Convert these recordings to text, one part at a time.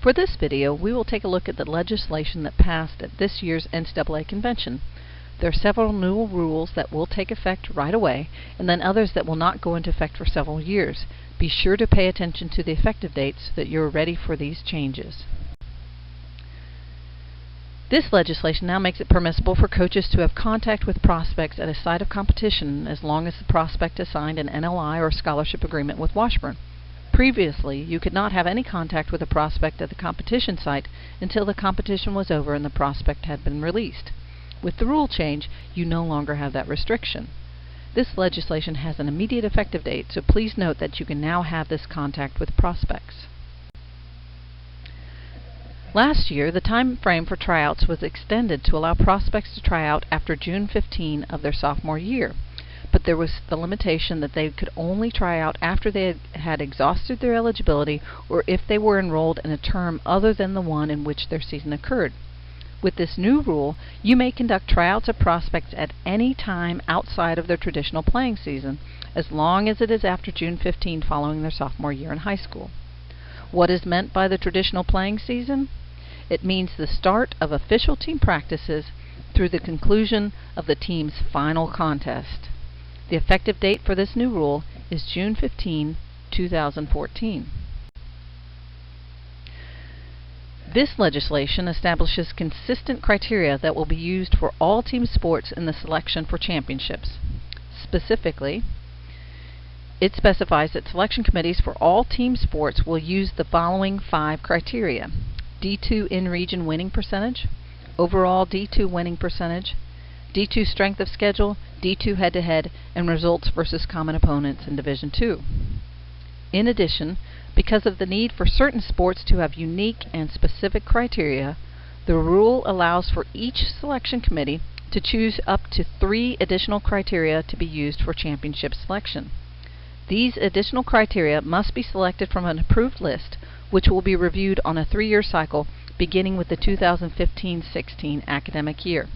For this video, we will take a look at the legislation that passed at this year's NCAA convention. There are several new rules that will take effect right away, and then others that will not go into effect for several years. Be sure to pay attention to the effective dates so that you're ready for these changes. This legislation now makes it permissible for coaches to have contact with prospects at a site of competition as long as the prospect has signed an NLI or scholarship agreement with Washburn. Previously, you could not have any contact with a prospect at the competition site until the competition was over and the prospect had been released. With the rule change, you no longer have that restriction. This legislation has an immediate effective date, so please note that you can now have this contact with prospects. Last year, the time frame for tryouts was extended to allow prospects to try out after June 15 of their sophomore year, but there was the limitation that they could only try out after they had exhausted their eligibility or if they were enrolled in a term other than the one in which their season occurred. With this new rule, you may conduct tryouts of prospects at any time outside of their traditional playing season, as long as it is after June 15 following their sophomore year in high school. What is meant by the traditional playing season? It means the start of official team practices through the conclusion of the team's final contest. The effective date for this new rule is June 15, 2014. This legislation establishes consistent criteria that will be used for all team sports in the selection for championships. Specifically, it specifies that selection committees for all team sports will use the following 5 criteria: D2 in-region winning percentage, overall D2 winning percentage, D2 strength of schedule, D2 head-to-head, and results versus common opponents in Division II. In addition, because of the need for certain sports to have unique and specific criteria, the rule allows for each selection committee to choose up to 3 additional criteria to be used for championship selection. These additional criteria must be selected from an approved list, which will be reviewed on a 3-year cycle beginning with the 2015-16 academic year.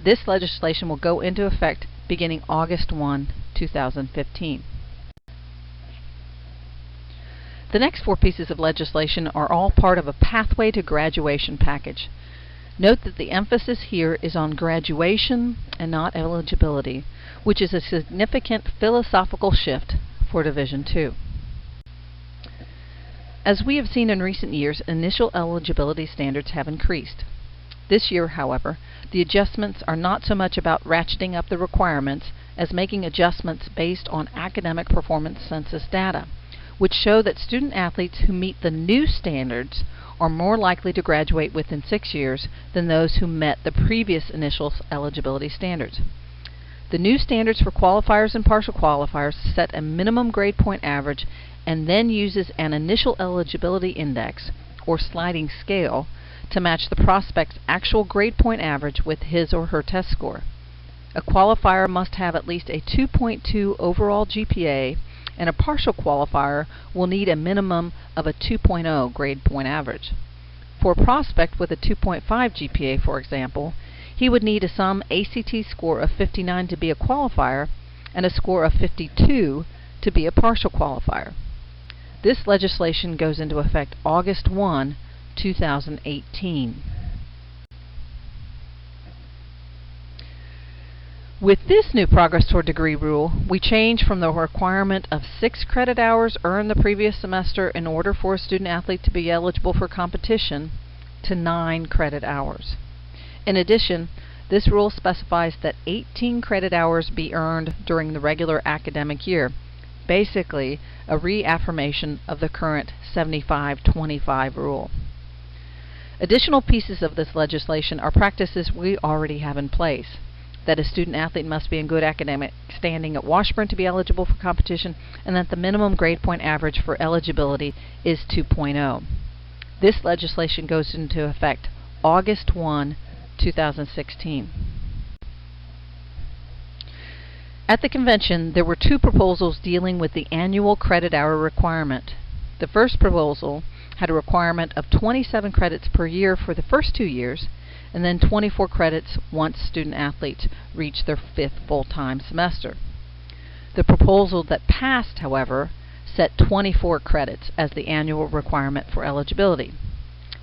This legislation will go into effect beginning August 1, 2015. The next 4 pieces of legislation are all part of a Pathway to Graduation package. Note that the emphasis here is on graduation and not eligibility, which is a significant philosophical shift for Division II. As we have seen in recent years, initial eligibility standards have increased. This year, however, the adjustments are not so much about ratcheting up the requirements as making adjustments based on academic performance census data, which show that student athletes who meet the new standards are more likely to graduate within 6 years than those who met the previous initial eligibility standards. The new standards for qualifiers and partial qualifiers set a minimum grade point average and then uses an initial eligibility index, or sliding scale, to match the prospect's actual grade point average with his or her test score. A qualifier must have at least a 2.2 overall GPA, and a partial qualifier will need a minimum of a 2.0 grade point average. For a prospect with a 2.5 GPA, for example, he would need a sum ACT score of 59 to be a qualifier and a score of 52 to be a partial qualifier. This legislation goes into effect August 1, 2018. With this new Progress Toward Degree rule, we change from the requirement of 6 credit hours earned the previous semester in order for a student athlete to be eligible for competition to 9 credit hours. In addition, this rule specifies that 18 credit hours be earned during the regular academic year, basically a reaffirmation of the current 75-25 rule. Additional pieces of this legislation are practices we already have in place: that a student athlete must be in good academic standing at Washburn to be eligible for competition, and that the minimum grade point average for eligibility is 2.0. This legislation goes into effect August 1, 2016. At the convention, there were 2 proposals dealing with the annual credit hour requirement. The first proposal had a requirement of 27 credits per year for the first 2 years, and then 24 credits once student athletes reach their 5th full-time semester. The proposal that passed, however, set 24 credits as the annual requirement for eligibility.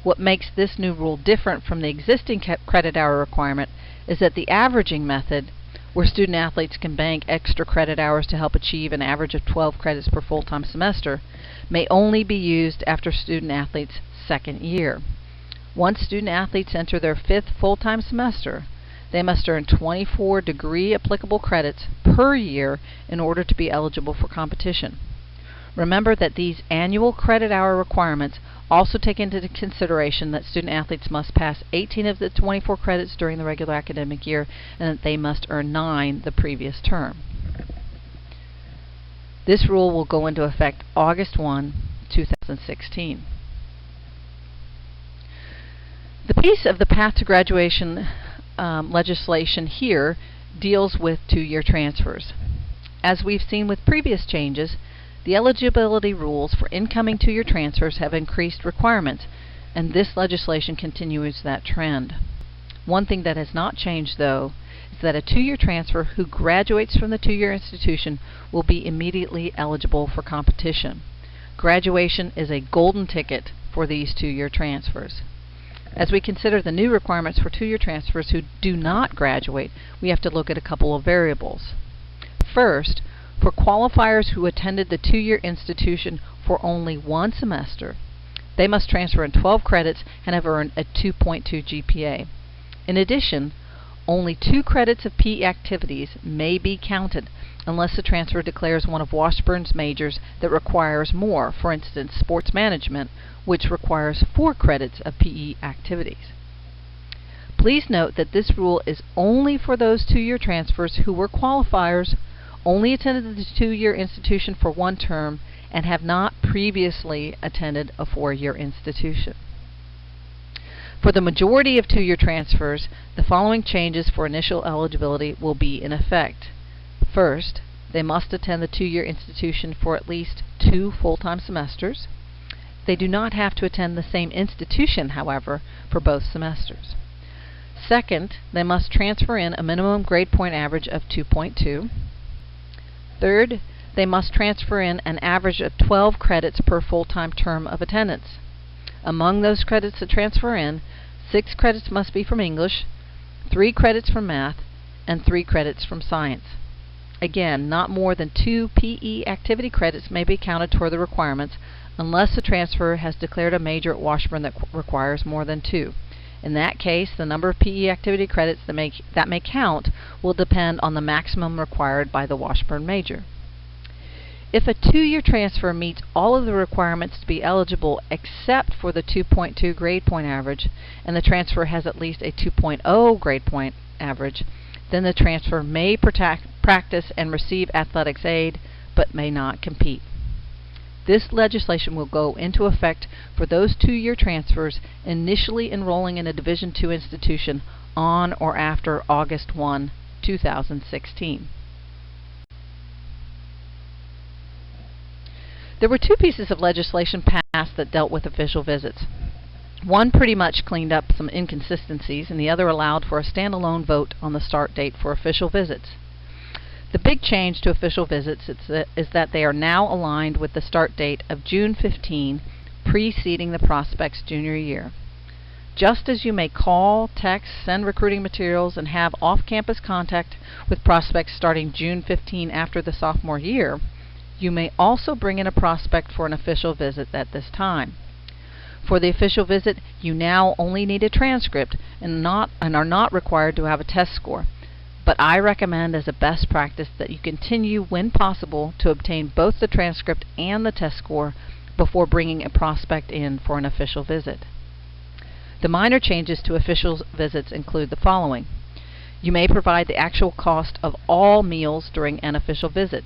What makes this new rule different from the existing credit hour requirement is that the averaging method, where student athletes can bank extra credit hours to help achieve an average of 12 credits per full-time semester, may only be used after student athletes' second year. Once student athletes enter their 5th full-time semester, they must earn 24 degree-applicable credits per year in order to be eligible for competition. Remember that these annual credit hour requirements also take into consideration that student athletes must pass 18 of the 24 credits during the regular academic year and that they must earn 9 the previous term. This rule will go into effect August 1, 2016. The piece of the Path to Graduation legislation here deals with two-year transfers. As we've seen with previous changes, the eligibility rules for incoming two-year transfers have increased requirements, and this legislation continues that trend. One thing that has not changed, though, is that a two-year transfer who graduates from the two-year institution will be immediately eligible for competition. Graduation is a golden ticket for these two-year transfers. As we consider the new requirements for two-year transfers who do not graduate, we have to look at a couple of variables. First, for qualifiers who attended the two-year institution for only one semester, they must transfer in 12 credits and have earned a 2.2 GPA. In addition, only 2 credits of PE activities may be counted unless the transfer declares one of Washburn's majors that requires more, for instance, sports management, which requires 4 credits of PE activities. Please note that this rule is only for those two-year transfers who were qualifiers, only attended the two-year institution for one term, and have not previously attended a 4-year institution. For the majority of two-year transfers, the following changes for initial eligibility will be in effect. First, they must attend the two-year institution for at least 2 full-time semesters. They do not have to attend the same institution, however, for both semesters. Second, they must transfer in a minimum grade point average of 2.2. Third, they must transfer in an average of 12 credits per full-time term of attendance. Among those credits to transfer in, 6 credits must be from English, 3 credits from math, and 3 credits from science. Again, not more than 2 PE activity credits may be counted toward the requirements unless the transfer has declared a major at Washburn that requires more than 2. In that case, the number of PE activity credits that may count will depend on the maximum required by the Washburn major. If a two-year transfer meets all of the requirements to be eligible except for the 2.2 grade point average, and the transfer has at least a 2.0 grade point average, then the transfer may practice and receive athletics aid, but may not compete. This legislation will go into effect for those two-year transfers initially enrolling in a Division II institution on or after August 1, 2016. There were 2 pieces of legislation passed that dealt with official visits. One pretty much cleaned up some inconsistencies, and the other allowed for a standalone vote on the start date for official visits. The big change to official visits is that they are now aligned with the start date of June 15, preceding the prospect's junior year. Just as you may call, text, send recruiting materials, and have off-campus contact with prospects starting June 15 after the sophomore year, you may also bring in a prospect for an official visit at this time. For the official visit, you now only need a transcript and are not required to have a test score. But I recommend as a best practice that you continue, when possible, to obtain both the transcript and the test score before bringing a prospect in for an official visit. The minor changes to official visits include the following. You may provide the actual cost of all meals during an official visit.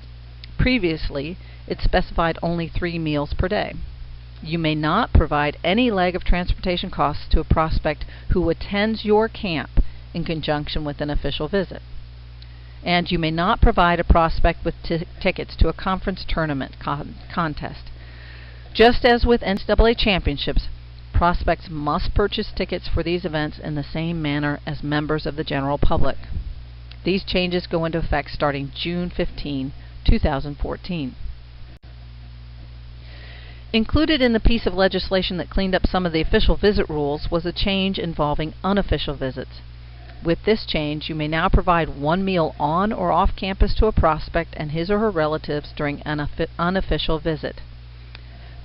Previously, it specified only 3 meals per day. You may not provide any leg of transportation costs to a prospect who attends your camp in conjunction with an official visit. And you may not provide a prospect with tickets to a conference tournament contest. Just as with NCAA championships, prospects must purchase tickets for these events in the same manner as members of the general public. These changes go into effect starting June 15, 2014. Included in the piece of legislation that cleaned up some of the official visit rules was a change involving unofficial visits. With this change, you may now provide one meal on or off campus to a prospect and his or her relatives during an unofficial visit.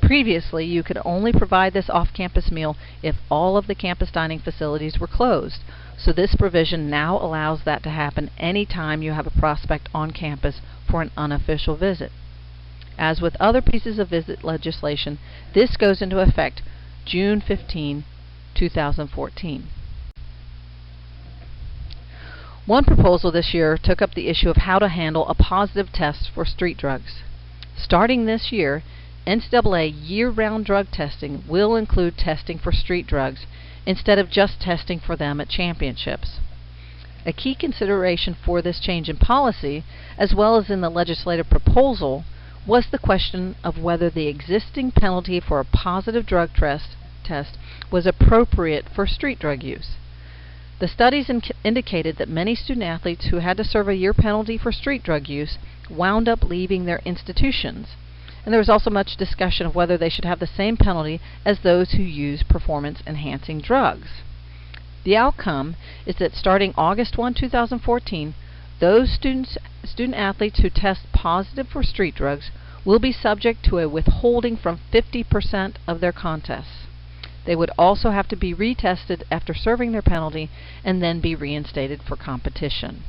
Previously, you could only provide this off-campus meal if all of the campus dining facilities were closed, so this provision now allows that to happen any time you have a prospect on campus for an unofficial visit. As with other pieces of visit legislation, this goes into effect June 15, 2014. One proposal this year took up the issue of how to handle a positive test for street drugs. Starting this year, NCAA year-round drug testing will include testing for street drugs instead of just testing for them at championships. A key consideration for this change in policy, as well as in the legislative proposal, was the question of whether the existing penalty for a positive drug test was appropriate for street drug use. The studies indicated that many student athletes who had to serve a year penalty for street drug use wound up leaving their institutions. And there was also much discussion of whether they should have the same penalty as those who use performance-enhancing drugs. The outcome is that starting August 1, 2014, those student athletes who test positive for street drugs will be subject to a withholding from 50% of their contests. They would also have to be retested after serving their penalty and then be reinstated for competition.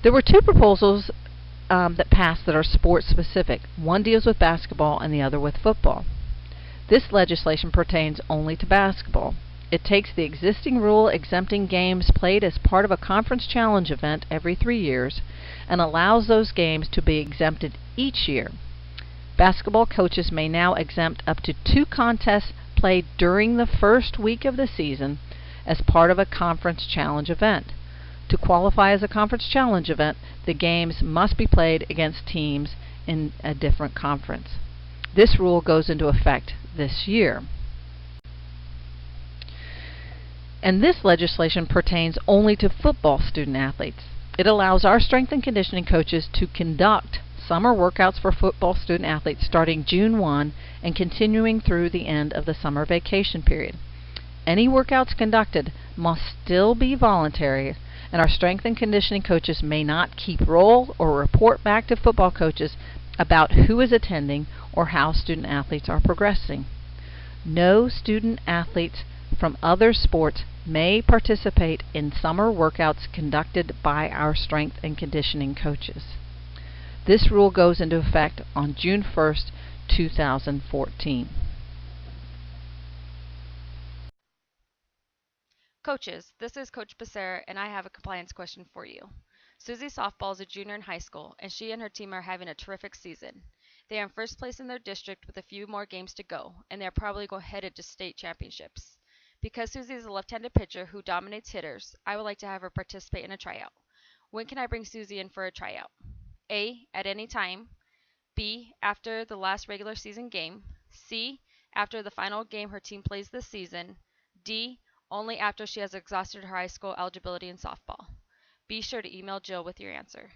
There were two proposals that passed that are sports specific. One deals with basketball and the other with football. This legislation pertains only to basketball. It takes the existing rule exempting games played as part of a conference challenge event every 3 years and allows those games to be exempted each year. Basketball coaches may now exempt up to 2 contests played during the first week of the season as part of a conference challenge event. To qualify as a conference challenge event, the games must be played against teams in a different conference. This rule goes into effect this year. And this legislation pertains only to football student athletes. It allows our strength and conditioning coaches to conduct summer workouts for football student athletes starting June 1 and continuing through the end of the summer vacation period. Any workouts conducted must still be voluntary, and our strength and conditioning coaches may not keep roll or report back to football coaches about who is attending or how student athletes are progressing. No student athletes from other sports may participate in summer workouts conducted by our strength and conditioning coaches. This rule goes into effect on June 1st, 2014. Coaches, this is Coach Becerra, and I have a compliance question for you. Susie Softball is a junior in high school, and she and her team are having a terrific season. They are in first place in their district with a few more games to go, and they are probably headed to state championships. Because Susie is a left-handed pitcher who dominates hitters, I would like to have her participate in a tryout. When can I bring Susie in for a tryout? A. At any time. B. After the last regular season game. C. After the final game her team plays this season. D. Only after she has exhausted her high school eligibility in softball. Be sure to email Jill with your answer.